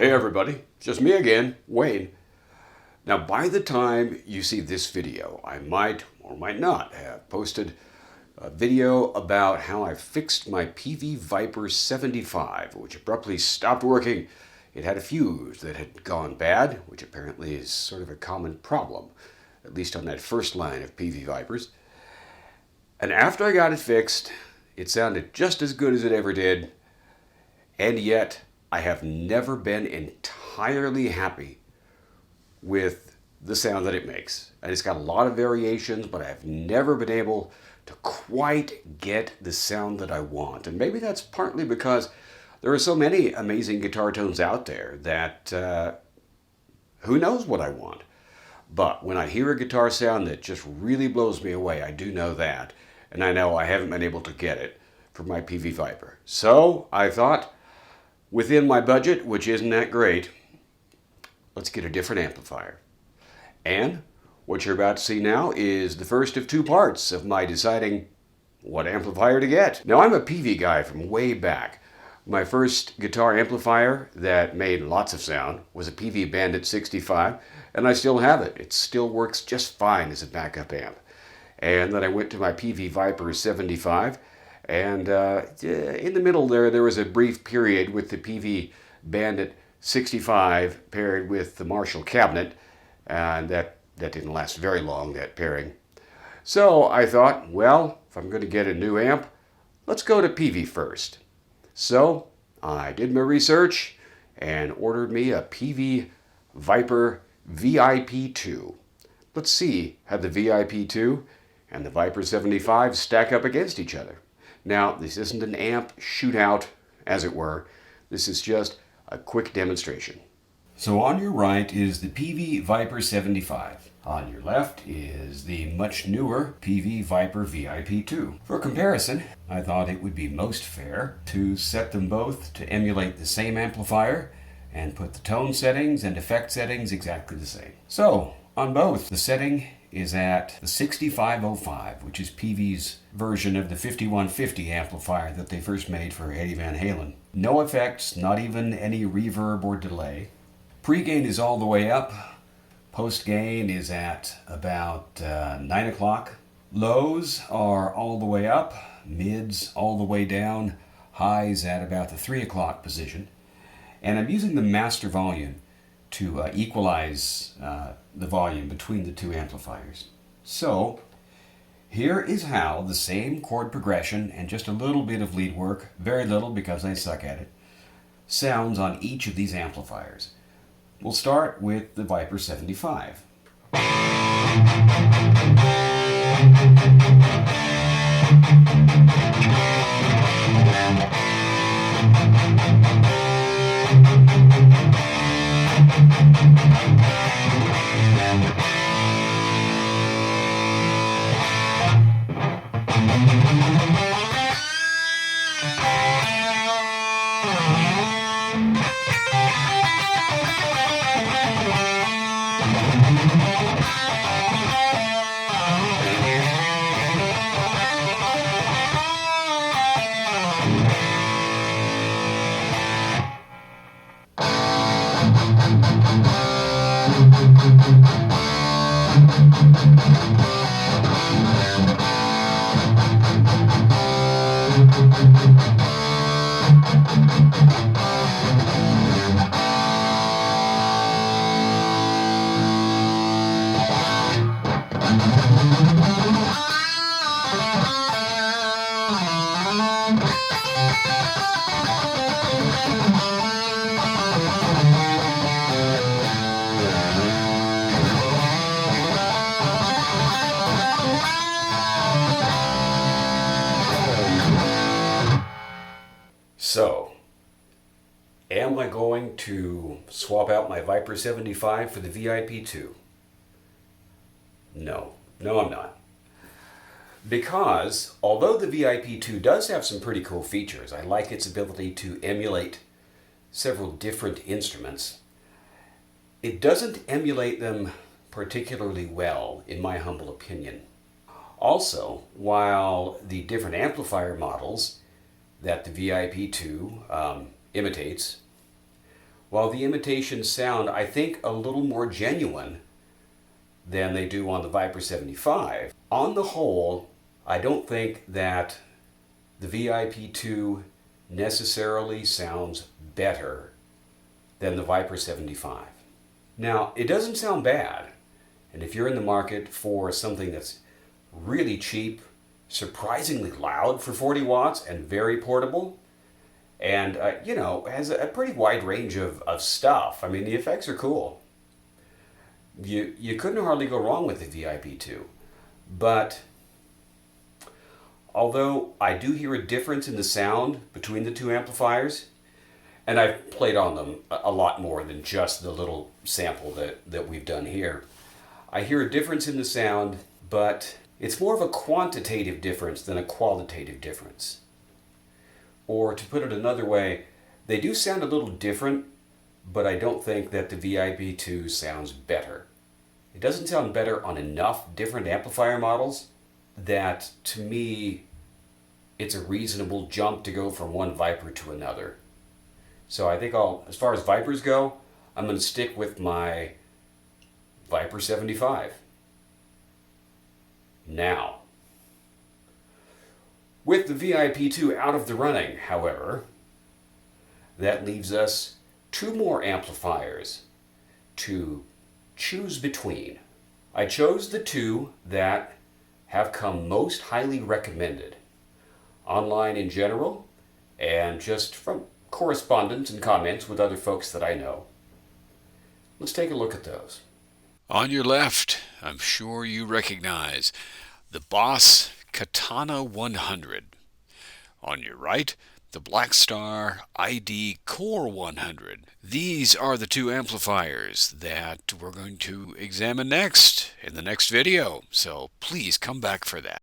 Hey everybody, just me again, Wayne. Now by the time you see this video, I might or might not have posted a video about how I fixed my Peavey Vypyr 75, which abruptly stopped working. It had a fuse that had gone bad, which apparently is sort of a common problem, at least on that first line of Peavey Vypyrs. And after I got it fixed, it sounded just as good as it ever did, and yet I have never been entirely happy with the sound that it makes. And it's got a lot of variations, but I've never been able to quite get the sound that I want. And maybe that's partly because there are so many amazing guitar tones out there that who knows what I want. But when I hear a guitar sound that just really blows me away, I do know that. And I know I haven't been able to get it from my Peavey Vypyr. So I thought, within my budget, which isn't that great, let's get a different amplifier. And what you're about to see now is the first of two parts of my deciding what amplifier to get. Now, I'm a Peavey guy from way back. My first guitar amplifier that made lots of sound was a Peavey Bandit 65, and I still have it. It still works just fine as a backup amp. And then I went to my Peavey Vypyr 75, and in the middle there was a brief period with the Peavey Bandit 65 paired with the Marshall cabinet, and that didn't last very long, that pairing. So I thought, well, if I'm going to get a new amp, let's go to Peavey first. So I did my research and ordered me a Peavey Vypyr VIP2. Let's see how the VIP2 and the Vypyr 75 stack up against each other. Now, this isn't an amp shootout, as it were. This is just a quick demonstration. So on your right is the Peavey Vypyr 75. On your left is the much newer Peavey Vypyr VIP2. For comparison, I thought it would be most fair to set them both to emulate the same amplifier and put the tone settings and effect settings exactly the same. So, on both, the setting is at the 6505, which is Peavey's version of the 5150 amplifier that they first made for Eddie Van Halen. No effects, not even any reverb or delay. Pre-gain is all the way up. Post-gain is at about 9 o'clock. Lows are all the way up. Mids all the way down. Highs at about the 3 o'clock position. And I'm using the master volume to equalize the volume between the two amplifiers. So, here is how the same chord progression and just a little bit of lead work, very little because I suck at it, sounds on each of these amplifiers. We'll start with the Vypyr 75. So, am I going to swap out my Vypyr 75 for the VIP2? No, I'm not. Because, although the VIP2 does have some pretty cool features, I like its ability to emulate several different instruments, it doesn't emulate them particularly well, in my humble opinion. Also, while the different amplifier models that the VIP2 imitates, while the imitations sound, I think, a little more genuine than they do on the Vypyr 75. On the whole, I don't think that the VIP2 necessarily sounds better than the Vypyr 75. Now, it doesn't sound bad, and if you're in the market for something that's really cheap, surprisingly loud for 40 watts and very portable, and has a pretty wide range of stuff. I mean, the effects are cool. You couldn't hardly go wrong with the VIP2. But although I do hear a difference in the sound between the two amplifiers, and I've played on them a lot more than just the little sample that we've done here, I hear a difference in the sound, but it's more of a quantitative difference than a qualitative difference. Or to put it another way, they do sound a little different, but I don't think that the VIP2 sounds better. It doesn't sound better on enough different amplifier models that, to me, it's a reasonable jump to go from one Vypyr to another. So I think as far as Vypyrs go, I'm going to stick with my Vypyr 75. Now, with the VIP2 out of the running, however, that leaves us two more amplifiers to choose between. I chose the two that have come most highly recommended online in general, and just from correspondence and comments with other folks that I know. Let's take a look at those. On your left, I'm sure you recognize the Boss Katana 100. On your right, the Blackstar ID Core 100. These are the two amplifiers that we're going to examine next in the next video, so please come back for that.